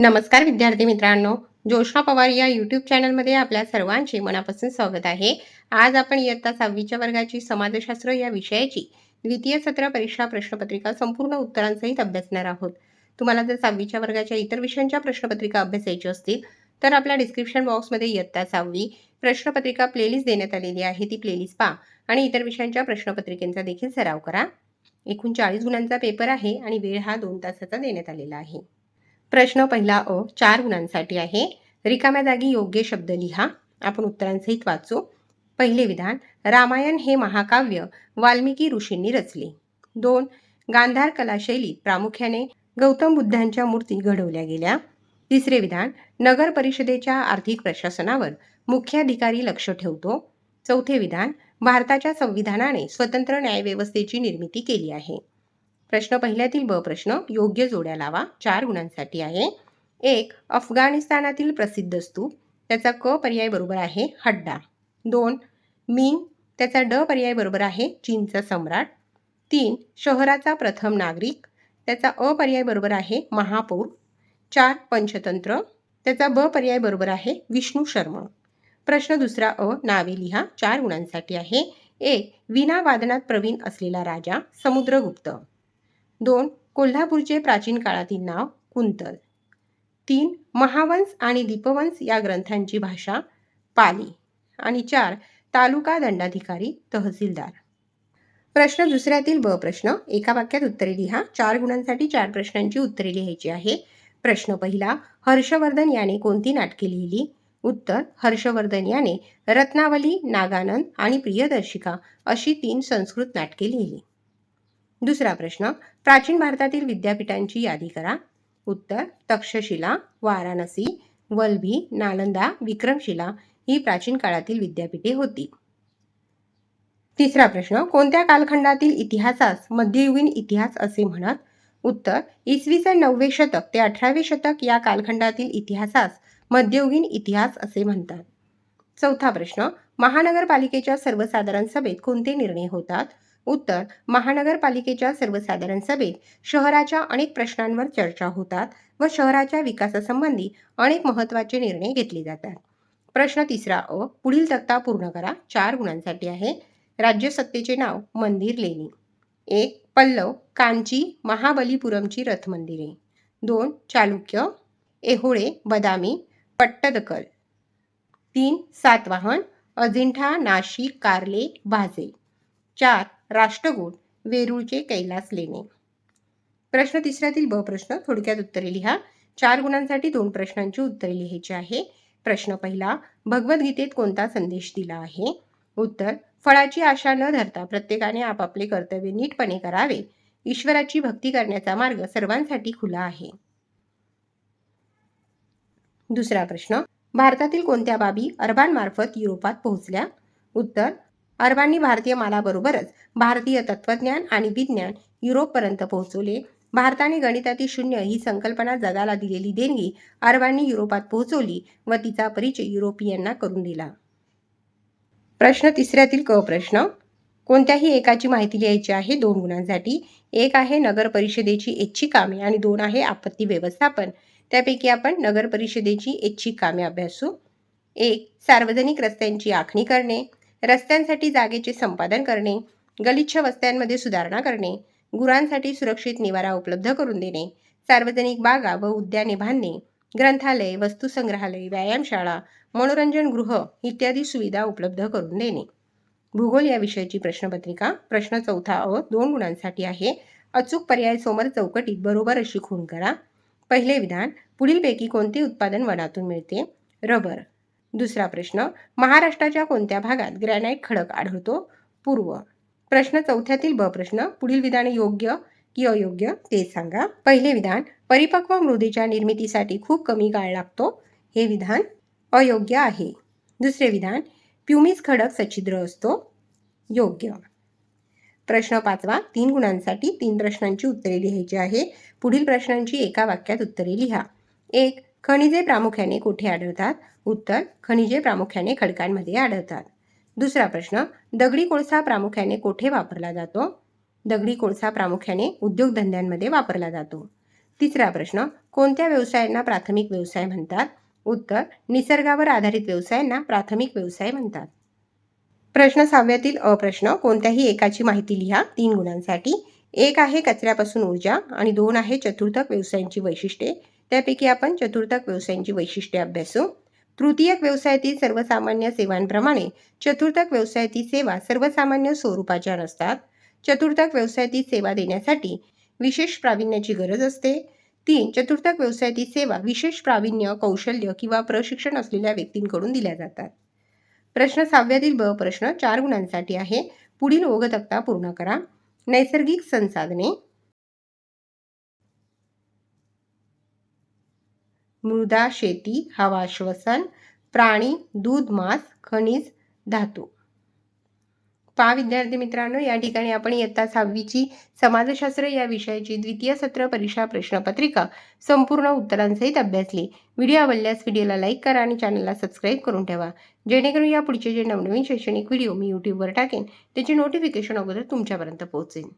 नमस्कार विद्यार्थी मित्रांनो, जोशना पवार या यूट्यूब चॅनलमध्ये आपल्या सर्वांचे मनापासून स्वागत आहे. आज आपण इयत्ता 6वीच्या वर्गाची समाजशास्त्र या विषयाची द्वितीय सत्र परीक्षा प्रश्नपत्रिका संपूर्ण उत्तरांसहित अभ्यासणार आहोत. तुम्हाला जर 6वीच्या वर्गाच्या इतर विषयांच्या प्रश्नपत्रिका अभ्यासायच्या असतील तर आपल्या डिस्क्रिप्शन बॉक्समध्ये इयत्ता 6वी प्रश्नपत्रिका प्लेलिस्ट देण्यात आलेली आहे. ती प्लेलिस्ट पहा आणि इतर विषयांच्या प्रश्नपत्रिकेचा देखील सराव करा. एकूण 40 गुणांचा पेपर आहे आणि वेळ हा 2 तासाचा देण्यात आलेला आहे. प्रश्न पहिला 4 गुणांसाठी आहे. रिकाम्या जागी योग्य शब्द लिहा. आपण उत्तरांसहित वाचू. पहिले विधान, रामायण हे महाकाव्य वाल्मिकी ऋषींनी रचले. 2. गांधार कलाशैलीत प्रामुख्याने गौतम बुद्धांच्या मूर्ती घडवल्या गेल्या. तिसरे विधान, नगर परिषदेच्या आर्थिक प्रशासनावर मुख्याधिकारी लक्ष ठेवतो. चौथे विधान, भारताच्या संविधानाने स्वतंत्र न्यायव्यवस्थेची निर्मिती केली आहे. प्रश्न पहिल्यातील ब प्रश्न, योग्य जोड्या लावा. 4 गुणांसाठी आहे. 1. अफगाणिस्तानातील प्रसिद्ध स्तूप, त्याचा क पर्याय बरोबर आहे हड्डा. 2. मीन, त्याचा ड पर्याय बरोबर आहे चीनचा सम्राट. 3. शहराचा प्रथम नागरिक, त्याचा अ पर्याय बरोबर आहे महापौर. 4. पंचतंत्र, त्याचा ब पर्याय बरोबर आहे विष्णू शर्मा. प्रश्न दुसरा नावे लिहा. 4 गुणांसाठी आहे. 1. वीणा वादनात प्रवीण असलेला राजा समुद्रगुप्त. 2. कोल्हापूरचे प्राचीन काळातील नाव कुंतल. 3. महावंस आणि दीपवंस या ग्रंथांची भाषा पाली. आणि 4. तालुका दंडाधिकारी तहसीलदार. प्रश्न दुसऱ्यातील ब प्रश्न, एका वाक्यात उत्तरे लिहा. 4 गुणांसाठी 4 प्रश्नांची उत्तरे लिहायची आहे. प्रश्न पहिला, हर्षवर्धन याने कोणती नाटके लिहिली? उत्तर, हर्षवर्धन याने रत्नावली, नागानंद आणि प्रियदर्शिका अशी 3 संस्कृत नाटके लिहिली. दुसरा प्रश्न, प्राचीन भारतातील विद्यापीठांची यादी करा. उत्तर, तक्षशिला, वाराणसी, वल्भी, नालंदा, विक्रमशिला ही प्राचीन काळातील विद्यापीठे होती. तिसरा प्रश्न, कोणत्या कालखंडातील इतिहासास मध्ययुगीन इतिहास असे म्हणत? उत्तर, इसवी सन 9वे शतक ते 18वे शतक या कालखंडातील इतिहासास मध्ययुगीन इतिहास असे म्हणतात. चौथा प्रश्न, महानगरपालिकेच्या सर्वसाधारण सभेत कोणते निर्णय होतात? उत्तर, महानगरपालिकेच्या सर्वसाधारण सभेत शहराच्या अनेक प्रश्नांवर चर्चा होतात व शहराच्या विकासासंबंधी अनेक महत्त्वाचे निर्णय घेतले जातात. प्रश्न तिसरा पुढील तक्ता पूर्ण करा. 4 गुणांसाठी आहे. राज्यसत्तेचे नाव मंदिर लेणी. 1. पल्लव, कांची, महाबलीपुरमची रथ मंदिरे. 2. चालुक्य, ऐहोळे, बदामी, पट्टदकल. 3. सातवाहन, अजिंठा, नाशिक, कार्ले, भाजे. 4. राष्ट्रकूट, वेरूळचे कैलास लेणे. प्रश्न तिसऱ्यातील ब प्रश्न, थोडक्यात उत्तरे लिहा. 4 गुणांसाठी 2 प्रश्नांची उत्तरे लिहायची आहे. प्रश्न पहिला, भगवद्गीतेत कोणता संदेश दिला आहे? उत्तर, फळाची आशा न धरता प्रत्येकाने आपापले कर्तव्य नीटपणे करावे. ईश्वराची भक्ती करण्याचा मार्ग सर्वांसाठी खुला आहे. दुसरा प्रश्न, भारतातील कोणत्या बाबी अरबांमार्फत युरोपात पोहोचल्या? उत्तर, अरबांनी भारतीय मालाबरोबरच भारतीय तत्त्वज्ञान आणि विज्ञान युरोपपर्यंत पोहोचवले. भारताने गणितातील शून्य ही संकल्पना जगाला दिलेली देणगी अरबांनी युरोपात पोहोचवली व तिचा परिचय युरोपियनना करून दिला. प्रश्न तिसऱ्यातील क प्रश्न, कोणत्याही एकाची माहिती लिहायची आहे. 2 गुणांसाठी. 1 आहे नगर परिषदेची ऐच्छिक कामे आणि 2 आहे आपत्ती व्यवस्थापन. त्यापैकी आपण नगर परिषदेची ऐच्छिक कामे अभ्यासू. 1. सार्वजनिक रस्त्यांची आखणी करणे, रस्त्यांसाठी जागेचे संपादन करणे, गलिच्छ वस्त्यांमध्ये सुधारणा करणे, गुरांसाठी सुरक्षित निवारा उपलब्ध करून देणे, सार्वजनिक बागा व उद्याने बांधणे, ग्रंथालय, वस्तुसंग्रहालय, व्यायामशाळा, मनोरंजन गृह इत्यादी सुविधा उपलब्ध करून देणे. भूगोल या विषयाची प्रश्नपत्रिका. प्रश्न चौथा 2 गुणांसाठी आहे. अचूक पर्याय समोर चौकटीत बरोबर अशी खूण करा. पहिले विधान, पुढीलपैकी कोणते उत्पादन वनातून मिळते? रबर. दुसरा प्रश्न, महाराष्ट्राच्या कोणत्या भागात ग्रॅनाइट खडक आढळतो? पूर्व. प्रश्न चौथ्यातील ब प्रश्न, पुढील विधान योग्य की अयोग्य ते सांगा. पहिले विधान, परिपक्व मृदेच्या निर्मितीसाठी खूप कमी काळ लागतो. हे विधान अयोग्य आहे. दुसरे विधान, प्युमिस खडक सच्छिद्र असतो. योग्य. प्रश्न 5वा, 3 गुणांसाठी 3 प्रश्नांची उत्तरे लिहायची आहे. पुढील प्रश्नांची एका वाक्यात उत्तरे लिहा. 1. खनिजे प्रामुख्याने कोठे आढळतात? उत्तर, खनिजे प्रामुख्याने खडकांमध्ये आढळतात. दुसरा प्रश्न, दगडी कोळसा प्रामुख्याने कोठे वापरला जातो? दगडी कोळसा प्रामुख्याने उद्योगधंद्यांमध्ये वापरला जातो. तिसरा प्रश्न, कोणत्या व्यवसायांना प्राथमिक व्यवसाय म्हणतात? उत्तर, निसर्गावर आधारित व्यवसायांना प्राथमिक व्यवसाय म्हणतात. प्रश्न 6व्यातील अ प्रश्न, कोणत्याही एकाची माहिती लिहा 3 गुणांसाठी. 1 आहे कचऱ्यापासून ऊर्जा आणि 2 आहे चतुर्थक व्यवसायांची वैशिष्ट्ये. त्यापैकी आपण चतुर्थक व्यवसायांची वैशिष्ट्ये अभ्यासू. तृतीयक व्यवसायातील सर्वसामान्य सेवांप्रमाणे चतुर्थक व्यवसायातील सेवा सर्वसामान्य स्वरूपाच्या नसतात. चतुर्थक व्यवसायातील सेवा देण्यासाठी विशेष प्रावीण्याची गरज असते. 3. चतुर्थक व्यवसायातील सेवा विशेष प्रावीण्य, कौशल्य किंवा प्रशिक्षण असलेल्या व्यक्तींकडून दिल्या जातात. प्रश्न 6व्यातील ब प्रश्न 4 गुणांसाठी आहे. पुढील ओघ तक्ता पूर्ण करा. नैसर्गिक संसाधने, मृदा, शेती, हवा, श्वसन, प्राणी, दूध, मांस, खनिज, धातू. पहा विद्यार्थी मित्रांनो, या ठिकाणी आपण इयत्ता 6वीची समाजशास्त्र या विषयाची द्वितीय सत्र परीक्षा प्रश्नपत्रिका संपूर्ण उत्तरांसहित अभ्यासली. व्हिडिओ आवडल्यास व्हिडिओला लाईक करा आणि चॅनलला सबस्क्राईब करून ठेवा, जेणेकरून या पुढचे जे नवनवीन शैक्षणिक व्हिडिओ मी यूट्यूबवर टाकेन त्याचे नोटिफिकेशन अगोदर तुमच्यापर्यंत पोहोचेल.